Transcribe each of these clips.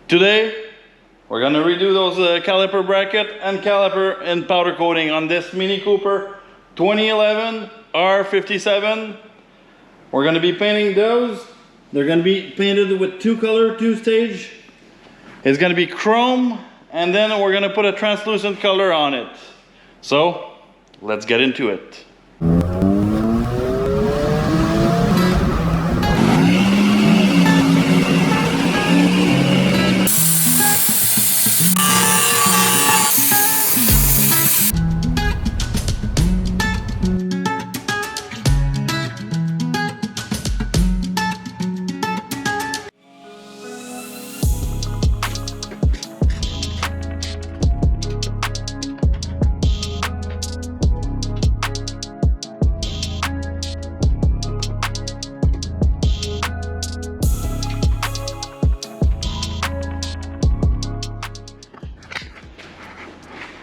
Today, we're gonna redo those caliper bracket and caliper and powder coating on this Mini Cooper 2011 R57. We're gonna be painting those. They're gonna be painted with two color, two stage. It's gonna be chrome, and then we're gonna put a translucent color on it. So, let's get into it.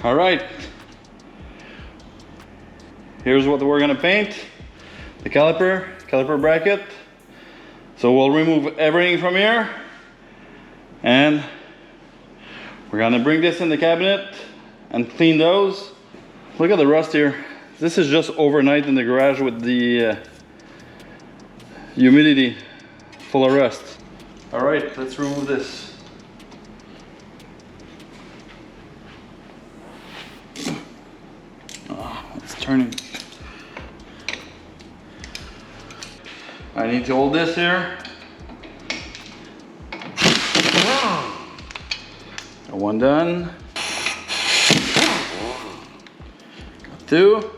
All right, here's what we're gonna paint. The caliper bracket. So we'll remove everything from here, and we're gonna bring this in the cabinet and clean those. Look at the rust here. This is just overnight in the garage with the humidity full of rust. All right, let's remove this. Turning. I need to hold this here. Got one done. Got two.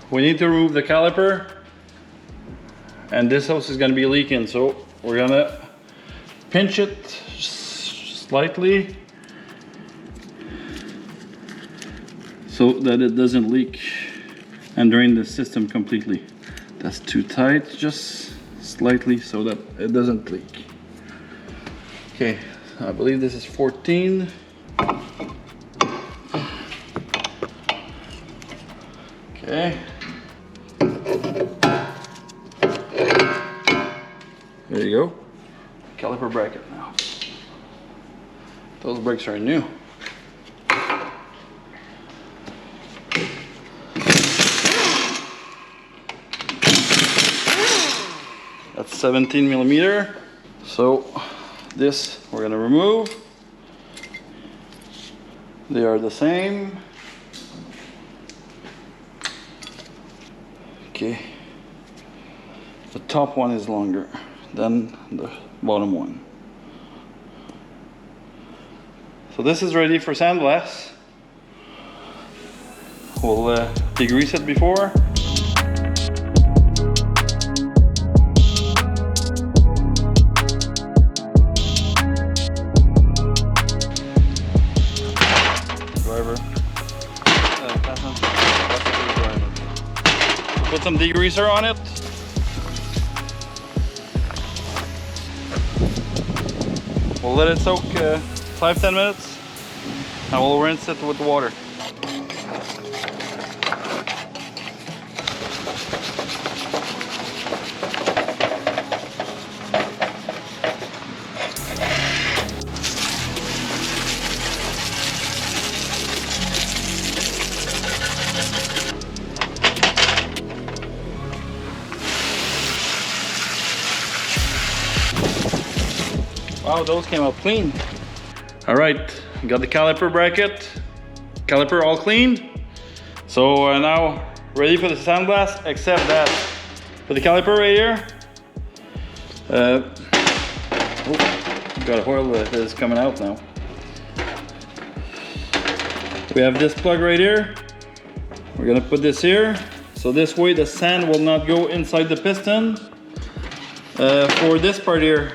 We need to remove the caliper, and this hose is going to be leaking, so we're gonna pinch it slightly so that it doesn't leak and drain the system completely. That's too tight, just slightly so that it doesn't leak. Okay, I believe this is 14. Okay. There you go. Caliper bracket now. Those brakes are new. That's 17 millimeter. So this we're gonna remove. They are the same. Okay. The top one is longer than the bottom one. So this is ready for sandblast. We'll degrease it before. Put some degreaser on it. We'll let it soak 5-10 minutes, and we'll rinse it with water. Wow, those came out clean. All right, got the caliper bracket, caliper all clean. So now ready for the sandblast, except that for the caliper right here, got oil that is coming out now. We have this plug right here. We're gonna put this here, so this way the sand will not go inside the piston. For this part here,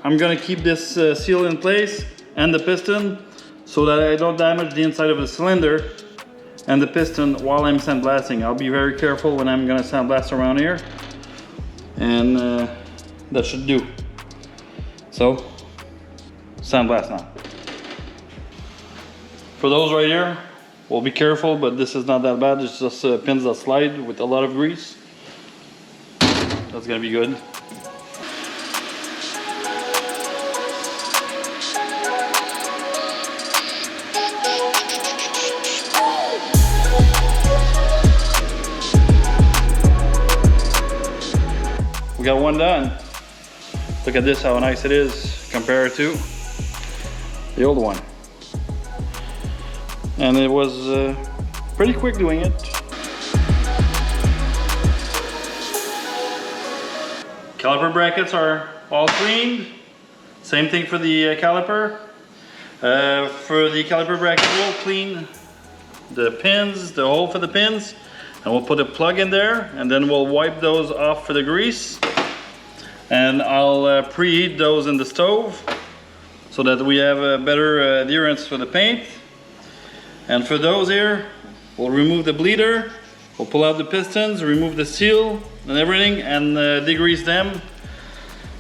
I'm gonna keep this seal in place and the piston so that I don't damage the inside of the cylinder and the piston while I'm sandblasting. I'll be very careful when I'm gonna sandblast around here, and that should do. So, sandblast now. For those right here, we'll be careful, but this is not that bad. It's just pins that slide with a lot of grease. That's gonna be good. we got one done. Look at this, how nice it is compared to the old one. And it was pretty quick doing it. Caliper brackets are all cleaned. Same thing for the caliper. For the caliper bracket, we'll clean the pins, the hole for the pins, and we'll put a plug in there, and then we'll wipe those off for the grease. And I'll preheat those in the stove so that we have a better adherence for the paint. And for those here, we'll remove the bleeder, we'll pull out the pistons, remove the seal and everything, and degrease them.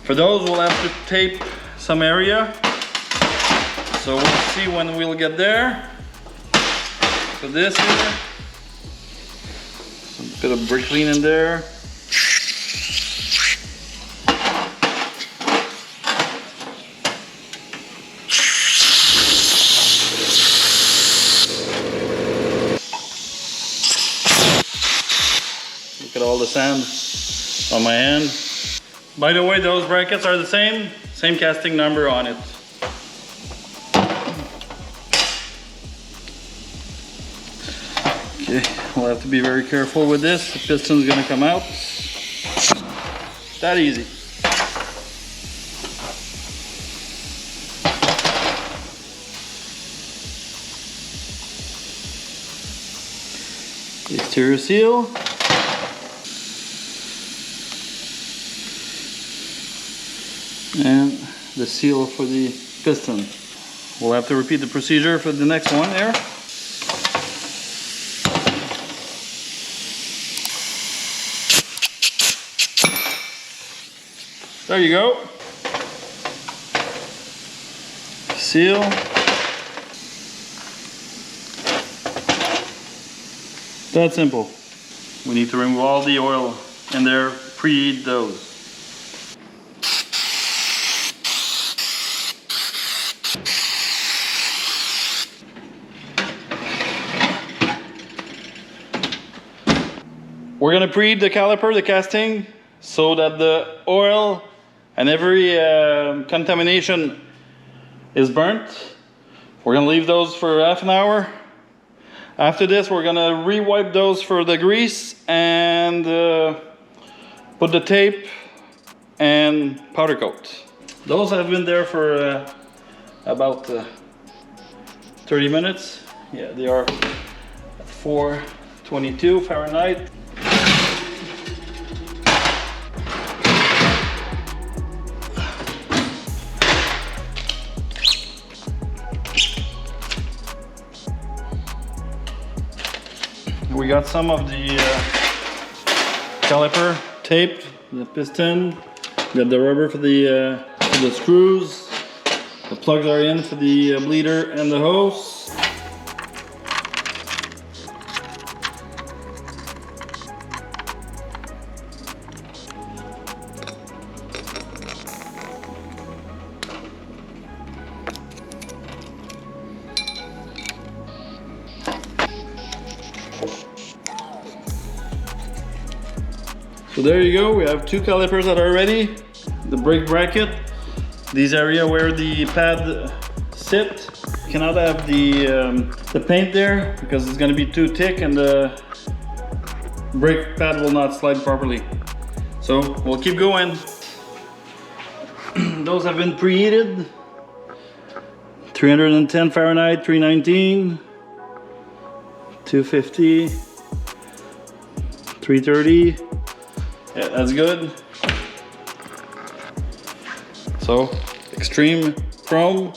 For those, we'll have to tape some area. So we'll see when we'll get there. So this here, some bit of brake clean in there. Look at all the sand on my hand. By the way, those brackets are the same casting number on it. Okay, we'll have to be very careful with this. The piston's gonna come out. That easy. The exterior seal. And the seal for the piston. We'll have to repeat the procedure for the next one there. There you go. Seal. That simple. We need to remove all the oil in there, preheat those. We're gonna preheat the caliper, the casting, so that the oil and every contamination is burnt. We're gonna leave those for half an hour. After this, we're gonna re-wipe those for the grease and put the tape and powder coat. Those have been there for about 30 minutes. Yeah, they are 422 Fahrenheit. We got some of the caliper taped, the piston, we got the rubber for the screws, the plugs are in for the bleeder and the hose. So there you go, we have two calipers that are ready. The brake bracket, these area where the pad sit. You cannot have the paint there because it's going to be too thick and the brake pad will not slide properly. So we'll keep going. Those have been preheated. 310 Fahrenheit, 319, 250, 330. Yeah, that's good. So, extreme chrome.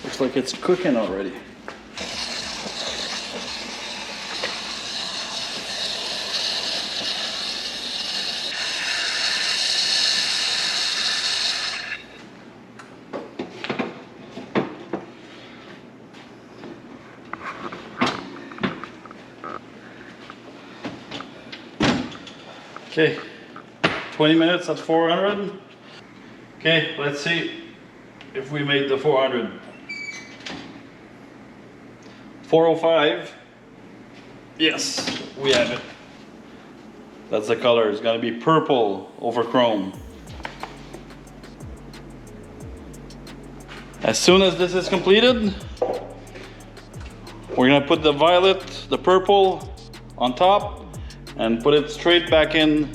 Looks like it's cooking already. Okay, 20 minutes at 400. Okay, let's see if we made the 400. 405. Yes, we have it. That's the color. It's gonna be purple over chrome. As soon as this is completed, we're gonna put the violet, the purple on top and put it straight back in.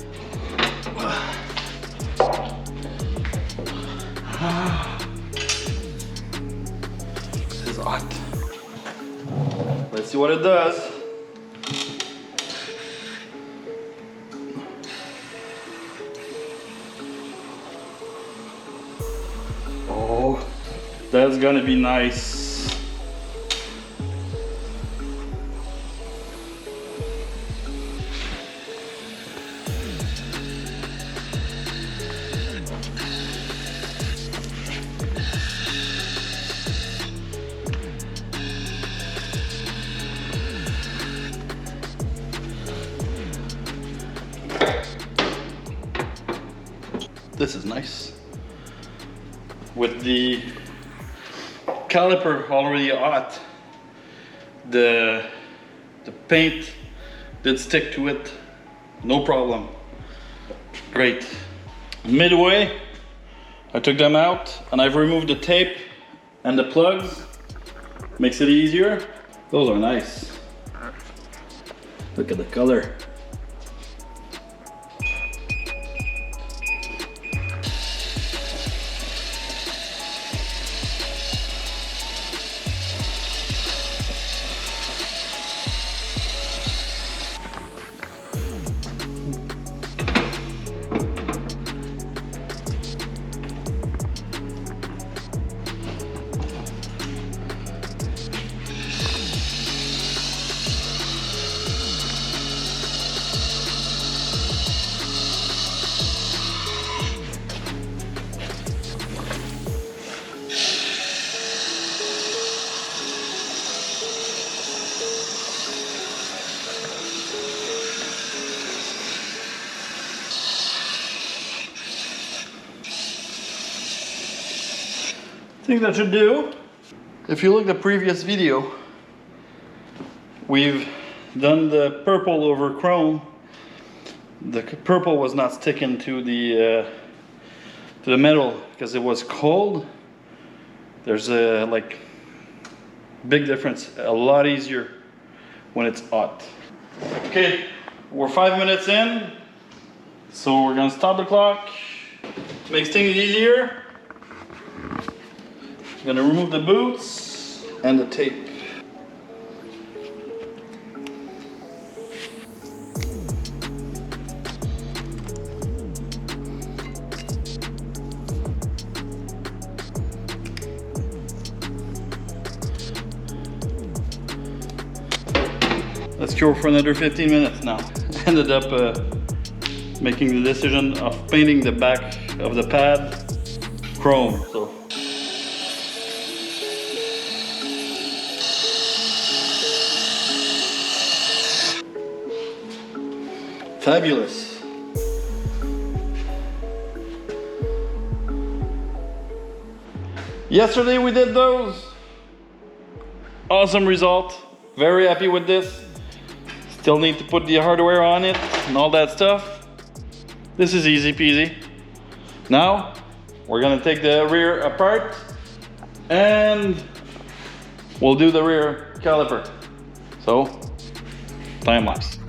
This is hot. Let's see what it does. Oh, that's gonna be nice. This is nice. With the caliper already hot, the paint did stick to it, no problem. Great. Midway, I took them out and I've removed the tape and the plugs. Makes it easier. Those are nice. Look at the color. I think that should do. If you look at the previous video, we've done the purple over chrome. The purple was not sticking to the metal because it was cold. There's a like big difference, a lot easier when it's hot. Okay, we're 5 minutes in, so we're gonna stop the clock. Makes things easier. I'm gonna remove the boots and the tape. Let's cure for another 15 minutes now. Ended up making the decision of painting the back of the pad chrome. So. Fabulous. Yesterday we did those. Awesome result. Very happy with this. Still need to put the hardware on it and all that stuff. This is easy peasy. Now we're gonna take the rear apart and we'll do the rear caliper. So, time lapse.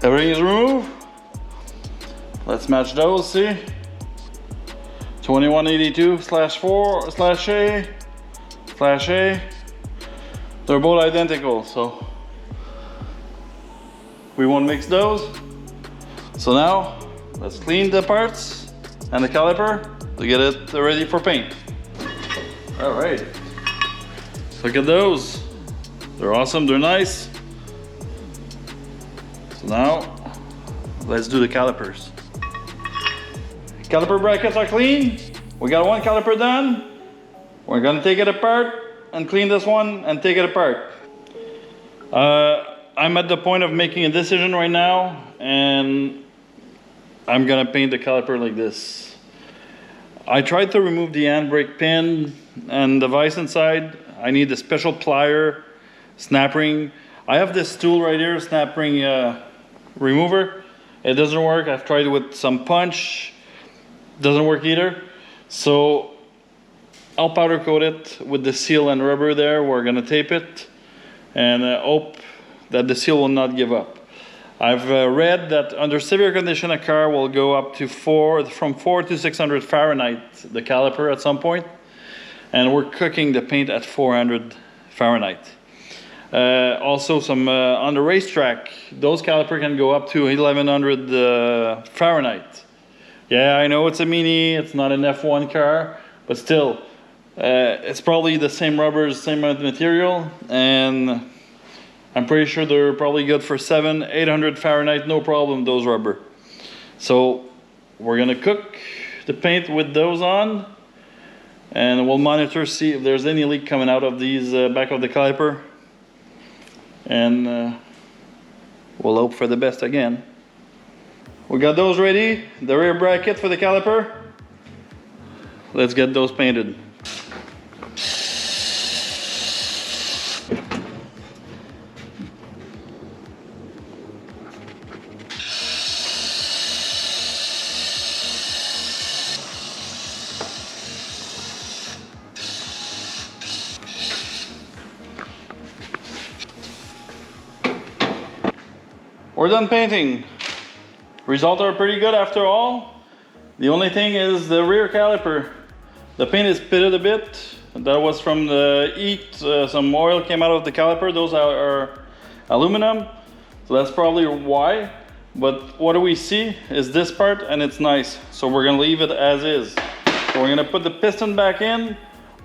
Everything is removed. Let's match those, see? 2182/4/A/A. They're both identical, so we won't mix those. So now, let's clean the parts and the caliper, to get it ready for paint. All right, look at those. They're awesome, they're nice. So now, let's do the calipers. Caliper brackets are clean. We got one caliper done. We're gonna take it apart and clean this one and take it apart. I'm at the point of making a decision right now, and I'm gonna paint the caliper like this. I tried to remove the handbrake pin and the vise inside. I need a special plier, snap ring. I have this tool right here, snap ring remover. It doesn't work. I've tried it with some punch. Doesn't work either. So I'll powder coat it with the seal and rubber there. We're gonna tape it and hope that the seal will not give up. I've read that under severe condition a car will go up to from 4 to 600 Fahrenheit, the caliper at some point, and we're cooking the paint at 400 Fahrenheit. Also some on the racetrack, those caliper can go up to 1100 Fahrenheit. Yeah, I know it's a Mini, it's not an F1 car, but still, it's probably the same rubbers, same material, and I'm pretty sure they're probably good for 700-800 Fahrenheit, no problem, those rubber. So we're gonna cook the paint with those on, and we'll monitor, see if there's any leak coming out of these back of the caliper, and we'll hope for the best again. We got those ready, the rear bracket for the caliper. Let's get those painted. We're done painting. Results are pretty good after all. The only thing is the rear caliper. The paint is pitted a bit. That was from the heat. Some oil came out of the caliper. Those are aluminum. So that's probably why. But what do we see is this part, and it's nice. So we're gonna leave it as is. So we're gonna put the piston back in,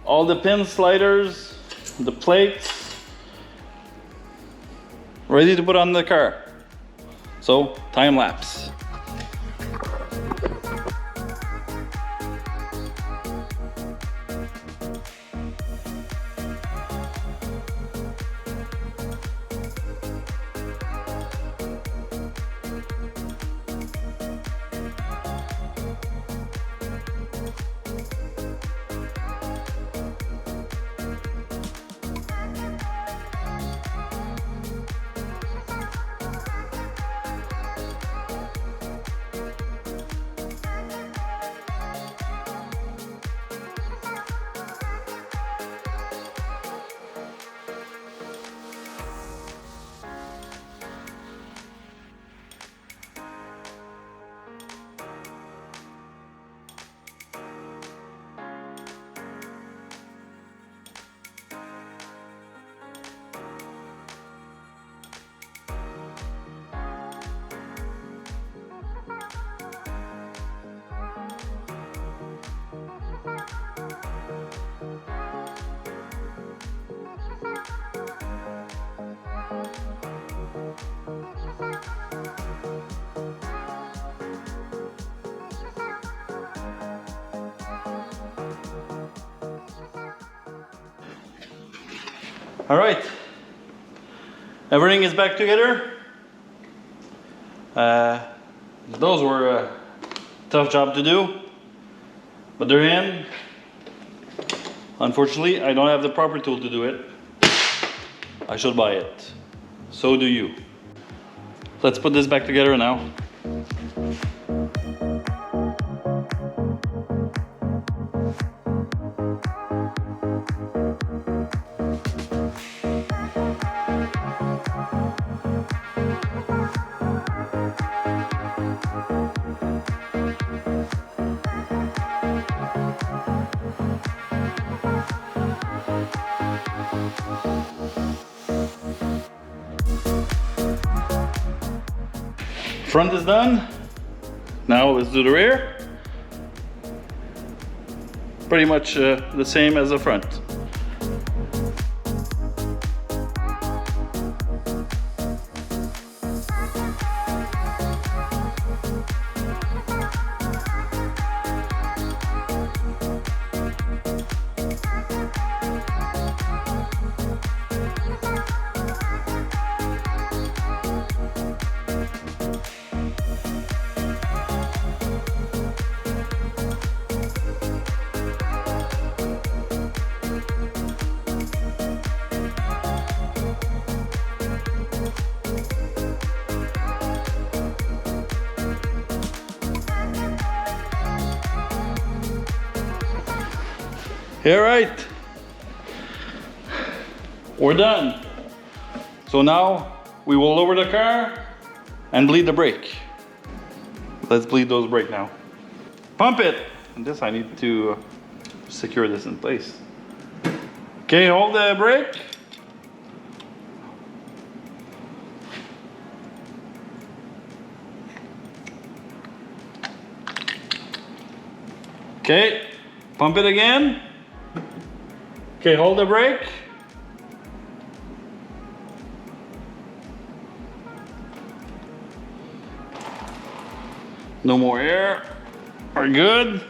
all the pin sliders, the plates, ready to put on the car. So, time lapse. All right, everything is back together. Those were a tough job to do, but they're in. Unfortunately, I don't have the proper tool to do it. I should buy it. So do you. Let's put this back together now. Front is done. Now let's do the rear. pretty much the same as the front. All right, we're done. So now we will lower the car and bleed the brake. Let's bleed those brake now. Pump it. And this I need to secure this in place. Okay, hold the brake. Okay, pump it again. Okay, hold the brake. No more air. We're good.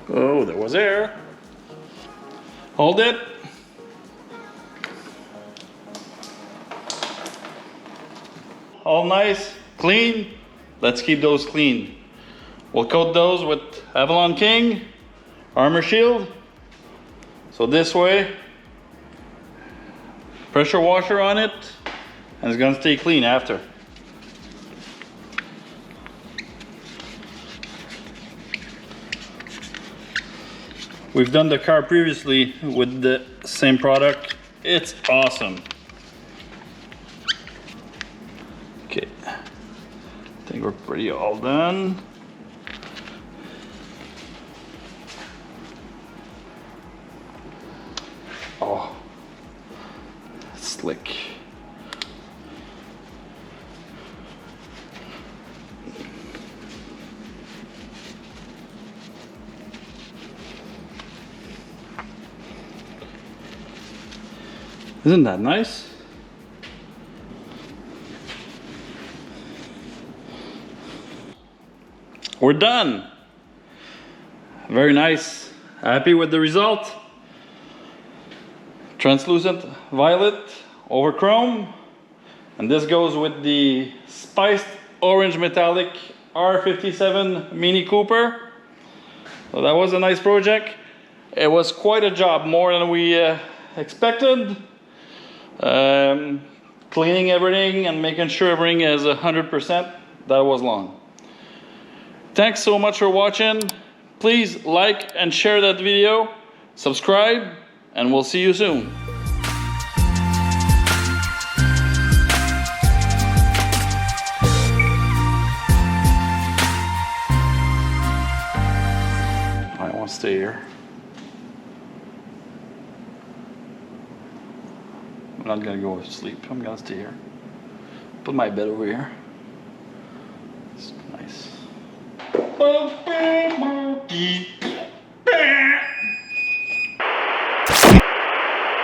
Oh, there was air. Hold it. All nice, clean. Let's keep those clean. We'll coat those with Avalon King Armor Shield. So this way, pressure washer on it, and it's gonna stay clean after. We've done the car previously with the same product. It's awesome. Okay, I think we're pretty all done. Oh, slick. Isn't that nice? We're done. Very nice. Happy with the result. Translucent violet over chrome. And this goes with the spiced orange metallic R57 Mini Cooper. So that was a nice project. It was quite a job, more than we expected. Cleaning everything and making sure everything is 100%. That was long. Thanks so much for watching. Please like and share that video. Subscribe, and we'll see you soon. I want to stay here. I'm not gonna go to sleep. I'm gonna stay here. Put my bed over here. It's nice.